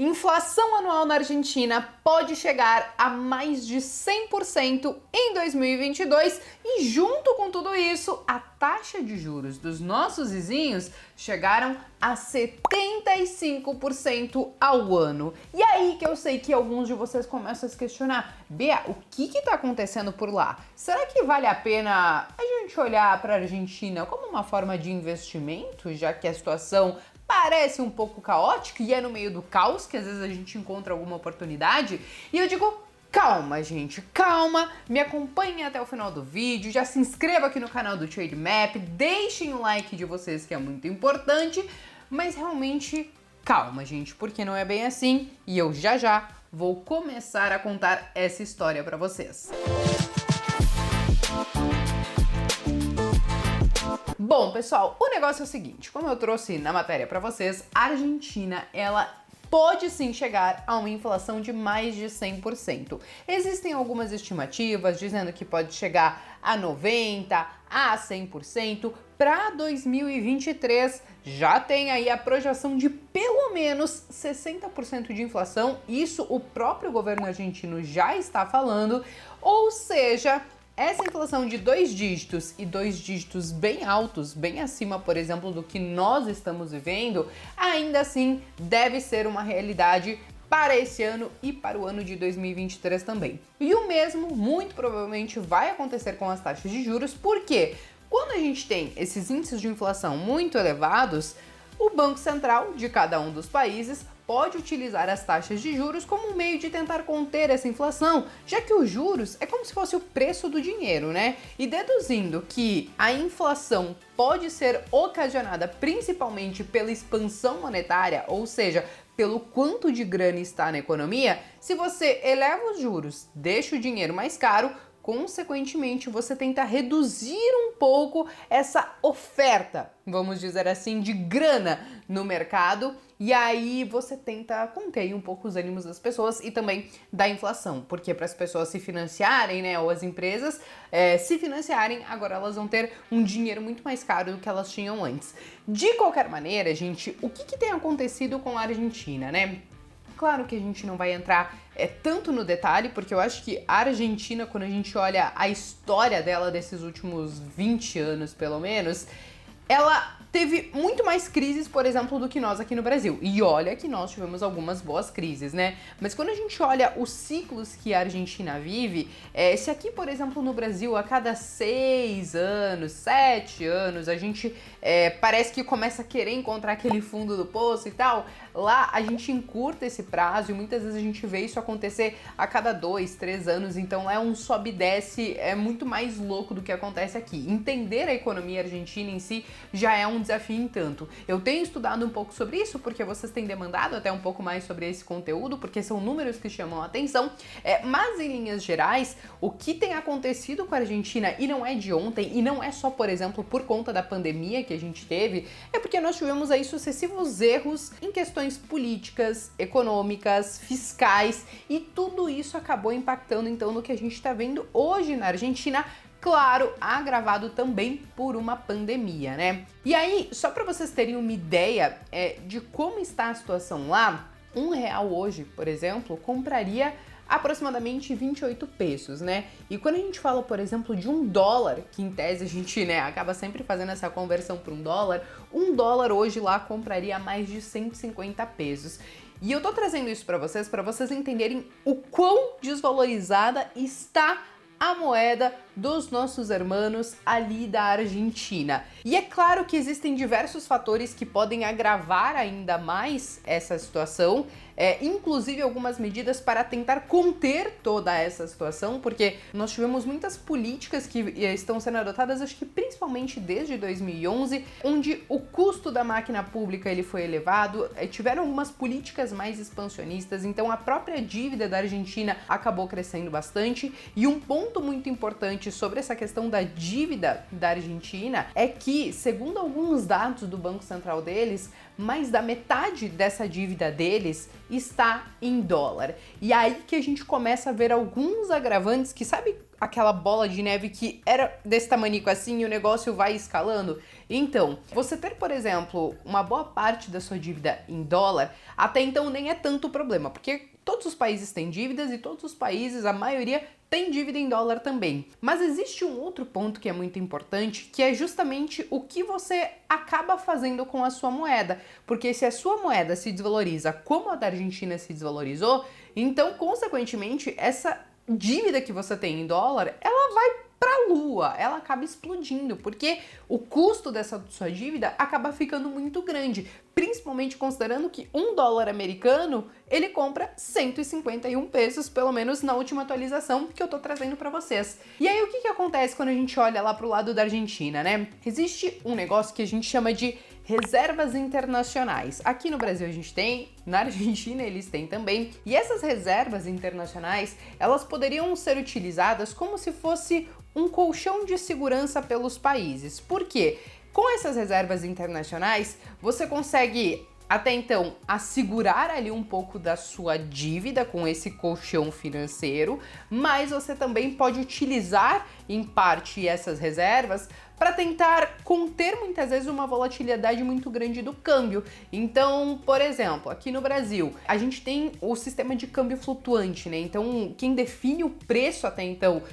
Inflação anual na Argentina pode chegar a mais de 100% em 2022 e junto com tudo isso, a taxa de juros dos nossos vizinhos chegaram a 75% ao ano. E aí que eu sei que alguns de vocês começam a se questionar, Bea, o que está acontecendo por lá? Será que vale a pena a gente olhar para a Argentina como uma forma de investimento, já que a situação parece um pouco caótico e é no meio do caos que às vezes a gente encontra alguma oportunidade? E eu digo, calma, gente, calma, me acompanhem até o final do vídeo, já se inscreva aqui no canal do Trademap, deixem o like de vocês que é muito importante, mas realmente calma, gente, porque não é bem assim e eu já vou começar a contar essa história para vocês. Bom, pessoal, o negócio é o seguinte, como eu trouxe na matéria para vocês, a Argentina, ela pode sim chegar a uma inflação de mais de 100%. Existem algumas estimativas dizendo que pode chegar a 90%, a 100%. Para 2023 já tem aí a projeção de pelo menos 60% de inflação. Isso o próprio governo argentino já está falando, ou seja, essa inflação de 2 dígitos e 2 dígitos bem altos, bem acima, por exemplo, do que nós estamos vivendo, ainda assim deve ser uma realidade para esse ano e para o ano de 2023 também. E o mesmo muito provavelmente vai acontecer com as taxas de juros, porque quando a gente tem esses índices de inflação muito elevados, o Banco Central de cada um dos países pode utilizar as taxas de juros como um meio de tentar conter essa inflação, já que os juros é como se fosse o preço do dinheiro, né? E deduzindo que a inflação pode ser ocasionada principalmente pela expansão monetária, ou seja, pelo quanto de grana está na economia, se você eleva os juros, deixa o dinheiro mais caro, consequentemente, você tenta reduzir um pouco essa oferta, vamos dizer assim, de grana no mercado, e aí você tenta conter um pouco os ânimos das pessoas e também da inflação, porque para as pessoas se financiarem, né, ou as empresas se financiarem, agora elas vão ter um dinheiro muito mais caro do que elas tinham antes. De qualquer maneira, gente, o que tem acontecido com a Argentina, né? Claro que a gente não vai entrar tanto no detalhe, porque eu acho que a Argentina, quando a gente olha a história dela desses últimos 20 anos, pelo menos, ela teve muito mais crises, por exemplo, do que nós aqui no Brasil. E olha que nós tivemos algumas boas crises, né? Mas quando a gente olha os ciclos que a Argentina vive, se aqui, por exemplo, no Brasil, a cada 6 anos, 7 anos, a gente parece que começa a querer encontrar aquele fundo do poço e tal, lá a gente encurta esse prazo e muitas vezes a gente vê isso acontecer a cada 2, 3 anos, então é um sobe e desce, é muito mais louco do que acontece aqui. Entender a economia argentina em si já é um desafio em tanto. Eu tenho estudado um pouco sobre isso, porque vocês têm demandado até um pouco mais sobre esse conteúdo, porque são números que chamam a atenção, mas em linhas gerais, o que tem acontecido com a Argentina, e não é de ontem, e não é só, por exemplo, por conta da pandemia que a gente teve, é porque nós tivemos aí sucessivos erros em questões políticas, econômicas, fiscais, e tudo isso acabou impactando então no que a gente está vendo hoje na Argentina, claro, agravado também por uma pandemia, né? E aí, só para vocês terem uma ideia de como está a situação lá, R$1 hoje, por exemplo, compraria aproximadamente 28 pesos, né? E quando a gente fala, por exemplo, de $1, que em tese a gente, né, acaba sempre fazendo essa conversão para $1 hoje lá compraria mais de 150 pesos. E eu tô trazendo isso para vocês entenderem o quão desvalorizada está a moeda dos nossos hermanos ali da Argentina. E é claro que existem diversos fatores que podem agravar ainda mais essa situação, inclusive algumas medidas para tentar conter toda essa situação, porque nós tivemos muitas políticas que estão sendo adotadas, acho que principalmente desde 2011, onde o custo da máquina pública ele foi elevado, tiveram algumas políticas mais expansionistas, então a própria dívida da Argentina acabou crescendo bastante. E um ponto muito importante sobre essa questão da dívida da Argentina é que, segundo alguns dados do Banco Central deles, mais da metade dessa dívida deles está em dólar. E aí que a gente começa a ver alguns agravantes que, sabe aquela bola de neve que era desse tamanico assim e o negócio vai escalando? Então, você ter, por exemplo, uma boa parte da sua dívida em dólar, até então nem é tanto problema, porque todos os países têm dívidas e todos os países, a maioria, tem dívida em dólar também. Mas existe um outro ponto que é muito importante, que é justamente o que você acaba fazendo com a sua moeda. Porque se a sua moeda se desvaloriza como a da Argentina se desvalorizou, então, consequentemente, essa dívida que você tem em dólar, ela vai pra lua, ela acaba explodindo, porque o custo dessa sua dívida acaba ficando muito grande, principalmente considerando que $1 americano, ele compra 151 pesos, pelo menos na última atualização que eu tô trazendo pra vocês. E aí o que acontece quando a gente olha lá pro lado da Argentina, né? Existe um negócio que a gente chama de reservas internacionais. Aqui no Brasil a gente tem, na Argentina eles têm também. E essas reservas internacionais, elas poderiam ser utilizadas como se fosse um colchão de segurança pelos países. Por quê? Com essas reservas internacionais, você consegue até então assegurar ali um pouco da sua dívida com esse colchão financeiro, mas você também pode utilizar em parte essas reservas para tentar conter muitas vezes uma volatilidade muito grande do câmbio. Então, por exemplo, aqui no Brasil, a gente tem o sistema de câmbio flutuante, né? Então, quem define o preço até então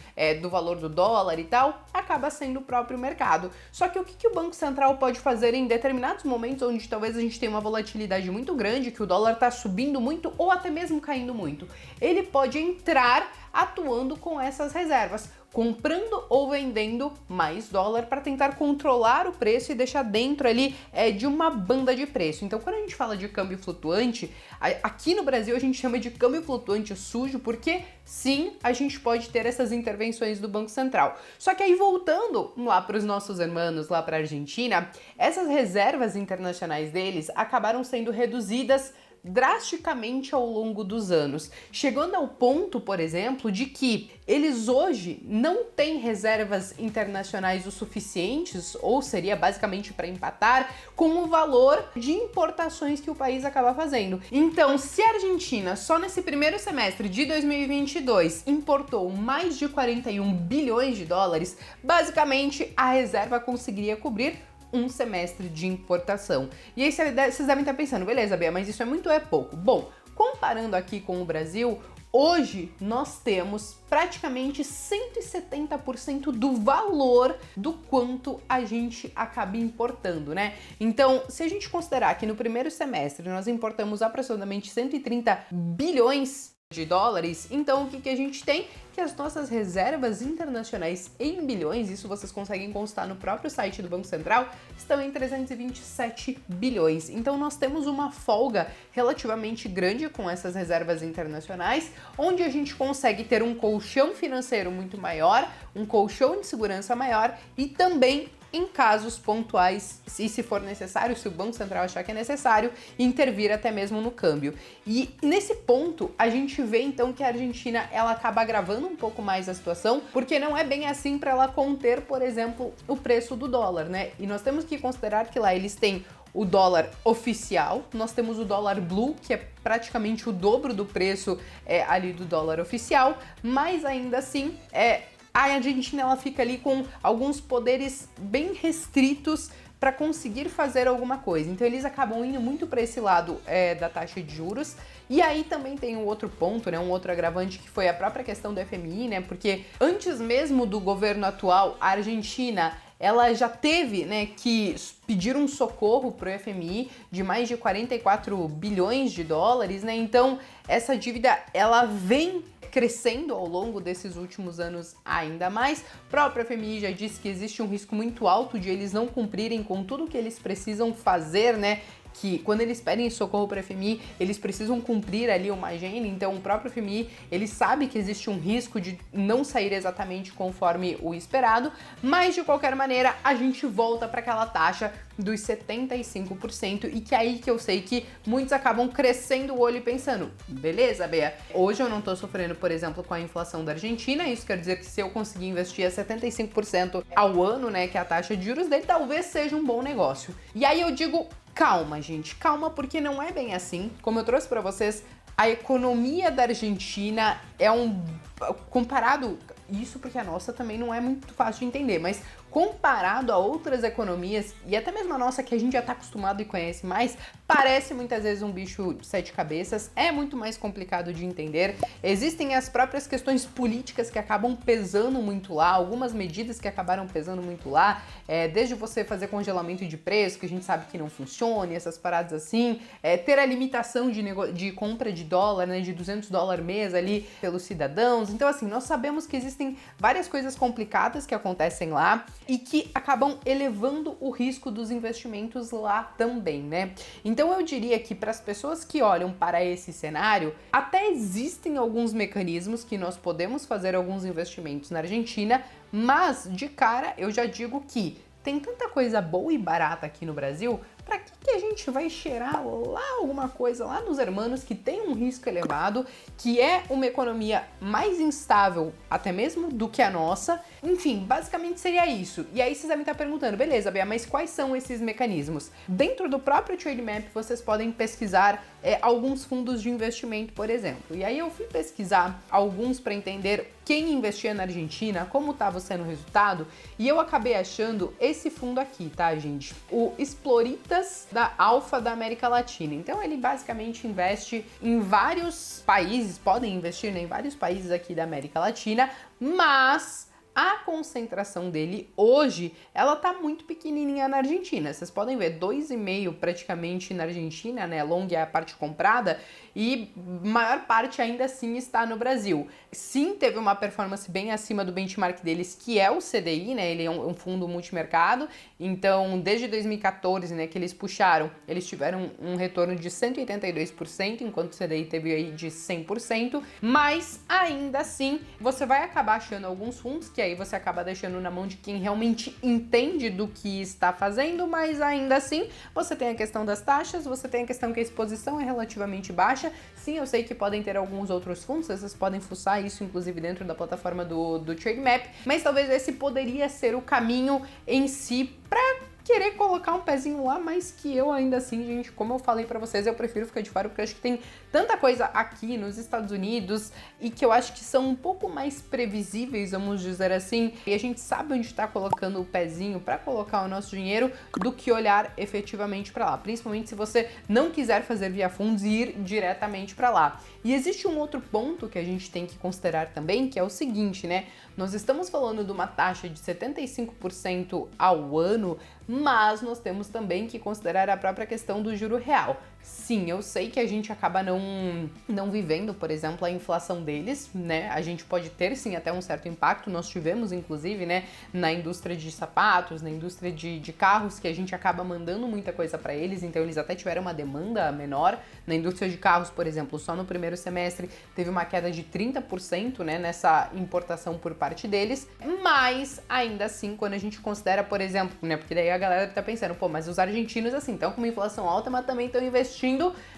do valor do dólar e tal, acaba sendo o próprio mercado. Só que o que o Banco Central pode fazer em determinados momentos onde talvez a gente tenha uma volatilidade muito grande, que o dólar está subindo muito ou até mesmo caindo muito? Ele pode entrar atuando com essas reservas, comprando ou vendendo mais dólar para tentar controlar o preço e deixar dentro ali de uma banda de preço. Então, quando a gente fala de câmbio flutuante, aqui no Brasil a gente chama de câmbio flutuante sujo, porque sim, a gente pode ter essas intervenções do Banco Central. Só que aí, voltando lá para os nossos irmãos, lá para a Argentina, essas reservas internacionais deles acabaram sendo reduzidas drasticamente ao longo dos anos, chegando ao ponto, por exemplo, de que eles hoje não têm reservas internacionais o suficientes, ou seria basicamente para empatar, com o valor de importações que o país acaba fazendo. Então, se a Argentina só nesse primeiro semestre de 2022 importou mais de 41 bilhões de dólares, basicamente a reserva conseguiria cobrir um semestre de importação. E aí vocês devem estar pensando, beleza, Bea, mas isso é pouco. Bom, comparando aqui com o Brasil, hoje nós temos praticamente 170% do valor do quanto a gente acaba importando, né? Então, se a gente considerar que no primeiro semestre nós importamos aproximadamente 130 bilhões de dólares, então o que a gente tem? Que as nossas reservas internacionais em bilhões, isso vocês conseguem constar no próprio site do Banco Central, estão em 327 bilhões. Então nós temos uma folga relativamente grande com essas reservas internacionais, onde a gente consegue ter um colchão financeiro muito maior, um colchão de segurança maior e também, em casos pontuais, se for necessário, se o Banco Central achar que é necessário, intervir até mesmo no câmbio. E nesse ponto, a gente vê então que a Argentina ela acaba agravando um pouco mais a situação, porque não é bem assim para ela conter, por exemplo, o preço do dólar, né? E nós temos que considerar que lá eles têm o dólar oficial, nós temos o dólar blue, que é praticamente o dobro do preço ali do dólar oficial, mas ainda assim a Argentina ela fica ali com alguns poderes bem restritos para conseguir fazer alguma coisa. Então eles acabam indo muito para esse lado da taxa de juros. E aí também tem um outro ponto, né, um outro agravante que foi a própria questão do FMI, né, porque antes mesmo do governo atual, a Argentina ela já teve, né, que pedir um socorro para o FMI de mais de 44 bilhões de dólares, né? Então essa dívida ela vem crescendo ao longo desses últimos anos ainda mais. O próprio FMI já disse que existe um risco muito alto de eles não cumprirem com tudo que eles precisam fazer, né? Que quando eles pedem socorro para o FMI, eles precisam cumprir ali uma agenda, então o próprio FMI, ele sabe que existe um risco de não sair exatamente conforme o esperado, mas de qualquer maneira a gente volta para aquela taxa dos 75% e que é aí que eu sei que muitos acabam crescendo o olho e pensando, beleza, Bea, hoje eu não tô sofrendo, por exemplo, com a inflação da Argentina, isso quer dizer que se eu conseguir investir a 75% ao ano, né, que é a taxa de juros dele, talvez seja um bom negócio. E aí eu digo, Calma, gente, calma, porque não é bem assim. Como eu trouxe para vocês, a economia da Argentina é comparado, isso porque a nossa também não é muito fácil de entender, mas comparado a outras economias, e até mesmo a nossa que a gente já está acostumado e conhece mais, parece muitas vezes um bicho de 7 cabeças, é muito mais complicado de entender. Existem as próprias questões políticas que acabam pesando muito lá, algumas medidas que acabaram pesando muito lá, desde você fazer congelamento de preço, que a gente sabe que não funciona, e essas paradas assim, ter a limitação de compra de dólar, né, de $200 mês ali pelos cidadãos. Então, assim, nós sabemos que existem várias coisas complicadas que acontecem lá e que acabam elevando o risco dos investimentos lá também, né? Então eu diria que para as pessoas que olham para esse cenário, até existem alguns mecanismos que nós podemos fazer alguns investimentos na Argentina, mas de cara eu já digo que tem tanta coisa boa e barata aqui no Brasil, para que a gente vai cheirar lá alguma coisa lá nos hermanos que tem um risco elevado, que é uma economia mais instável até mesmo do que a nossa? Enfim, basicamente seria isso. E aí vocês devem estar perguntando, beleza, Bea, mas quais são esses mecanismos? Dentro do próprio Trademap vocês podem pesquisar alguns fundos de investimento, por exemplo. E aí eu fui pesquisar alguns para entender quem investia na Argentina, como estava sendo o resultado, e eu acabei achando esse fundo aqui, tá, gente? O Explorita da Alfa da América Latina. Então ele basicamente investe em vários países, podem investir, né, em vários países aqui da América Latina, mas a concentração dele hoje, ela tá muito pequenininha na Argentina. Vocês podem ver, 2,5 praticamente na Argentina, né? Long é a parte comprada e maior parte ainda assim está no Brasil. Sim, teve uma performance bem acima do benchmark deles, que é o CDI, né? Ele é um fundo multimercado. Então, desde 2014, né, que eles puxaram, eles tiveram um retorno de 182%, enquanto o CDI teve aí de 100%. Mas ainda assim, você vai acabar achando alguns fundos que aí você acaba deixando na mão de quem realmente entende do que está fazendo, mas ainda assim você tem a questão das taxas, você tem a questão que a exposição é relativamente baixa. Sim, eu sei que podem ter alguns outros fundos, vocês podem fuçar isso inclusive dentro da plataforma do Trademap, mas talvez esse poderia ser o caminho em si para querer colocar um pezinho lá, mas que eu ainda assim, gente, como eu falei pra vocês, eu prefiro ficar de fora porque eu acho que tem tanta coisa aqui nos Estados Unidos e que eu acho que são um pouco mais previsíveis, vamos dizer assim, e a gente sabe onde tá colocando o pezinho pra colocar o nosso dinheiro do que olhar efetivamente pra lá, principalmente se você não quiser fazer via fundos e ir diretamente pra lá. E existe um outro ponto que a gente tem que considerar também, que é o seguinte, né? Nós estamos falando de uma taxa de 75% ao ano, mas nós temos também que considerar a própria questão do juro real. Sim, eu sei que a gente acaba não vivendo, por exemplo, a inflação deles, né? A gente pode ter, sim, até um certo impacto. Nós tivemos, inclusive, né, na indústria de sapatos, na indústria de carros, que a gente acaba mandando muita coisa para eles, então eles até tiveram uma demanda menor. Na indústria de carros, por exemplo, só no primeiro semestre teve uma queda de 30%, né, nessa importação por parte deles, mas ainda assim, quando a gente considera, por exemplo, né, porque daí a galera tá pensando, pô, mas os argentinos, assim, estão com uma inflação alta, mas também estão investindo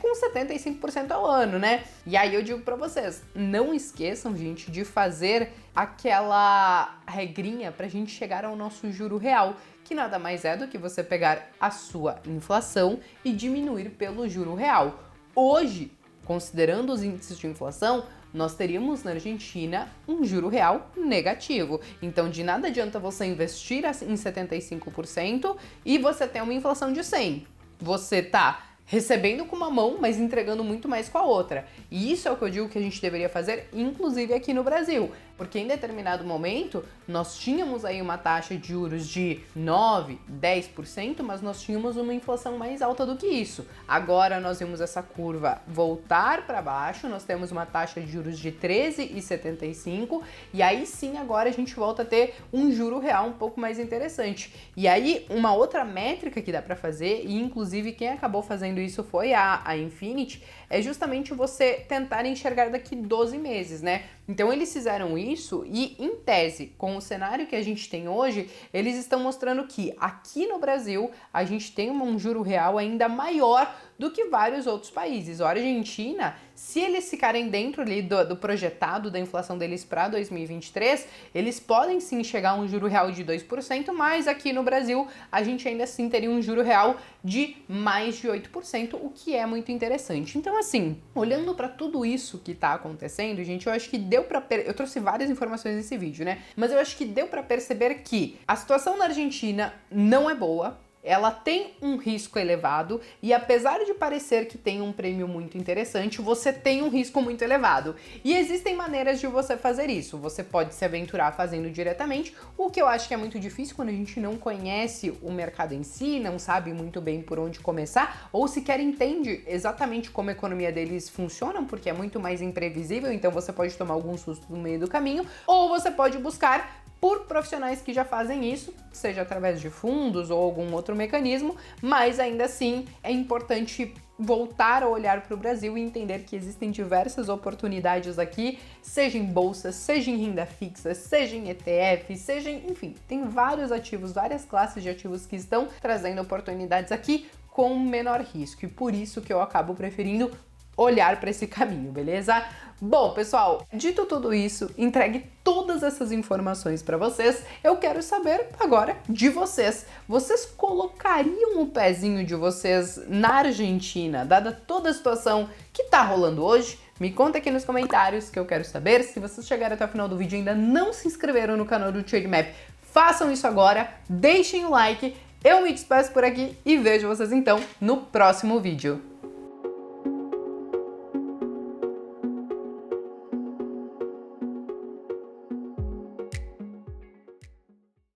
com 75% ao ano, né? E aí eu digo pra vocês, não esqueçam, gente, de fazer aquela regrinha pra gente chegar ao nosso juro real, que nada mais é do que você pegar a sua inflação e diminuir pelo juro real. Hoje, considerando os índices de inflação, nós teríamos na Argentina um juro real negativo. Então, de nada adianta você investir em 75% e você ter uma inflação de 100%. Você tá recebendo com uma mão, mas entregando muito mais com a outra. E isso é o que eu digo que a gente deveria fazer, inclusive aqui no Brasil. Porque em determinado momento, nós tínhamos aí uma taxa de juros de 9%, 10%, mas nós tínhamos uma inflação mais alta do que isso. Agora nós vimos essa curva voltar para baixo, nós temos uma taxa de juros de 13,75%, e aí sim agora a gente volta a ter um juro real um pouco mais interessante. E aí uma outra métrica que dá para fazer, e inclusive quem acabou fazendo isso foi a Infinity, é justamente você tentar enxergar daqui 12 meses, né? Então eles fizeram isso e, em tese, com o cenário que a gente tem hoje, eles estão mostrando que aqui no Brasil a gente tem um juro real ainda maior do que vários outros países. A Argentina, se eles ficarem dentro ali do projetado da inflação deles para 2023, eles podem sim chegar a um juro real de 2%, mas aqui no Brasil a gente ainda assim teria um juro real de mais de 8%, o que é muito interessante. Então, assim, olhando para tudo isso que tá acontecendo, gente, eu acho que deu para eu trouxe várias informações nesse vídeo, né? Mas eu acho que deu para perceber que a situação na Argentina não é boa. Ela tem um risco elevado e apesar de parecer que tem um prêmio muito interessante, você tem um risco muito elevado. E existem maneiras de você fazer isso. Você pode se aventurar fazendo diretamente, o que eu acho que é muito difícil quando a gente não conhece o mercado em si, não sabe muito bem por onde começar, ou sequer entende exatamente como a economia deles funciona, porque é muito mais imprevisível, então você pode tomar algum susto no meio do caminho, ou você pode buscar por profissionais que já fazem isso, seja através de fundos ou algum outro mecanismo, mas ainda assim é importante voltar a olhar para o Brasil e entender que existem diversas oportunidades aqui, seja em bolsas, seja em renda fixa, seja em ETF, seja em, enfim, tem vários ativos, várias classes de ativos que estão trazendo oportunidades aqui com menor risco e por isso que eu acabo preferindo olhar para esse caminho, beleza? Bom, pessoal, dito tudo isso, entregue todas essas informações para vocês, eu quero saber agora de vocês. Vocês colocariam o pezinho de vocês na Argentina, dada toda a situação que tá rolando hoje? Me conta aqui nos comentários que eu quero saber. Se vocês chegaram até o final do vídeo e ainda não se inscreveram no canal do Trademap, façam isso agora, deixem o like, eu me despeço por aqui e vejo vocês então no próximo vídeo.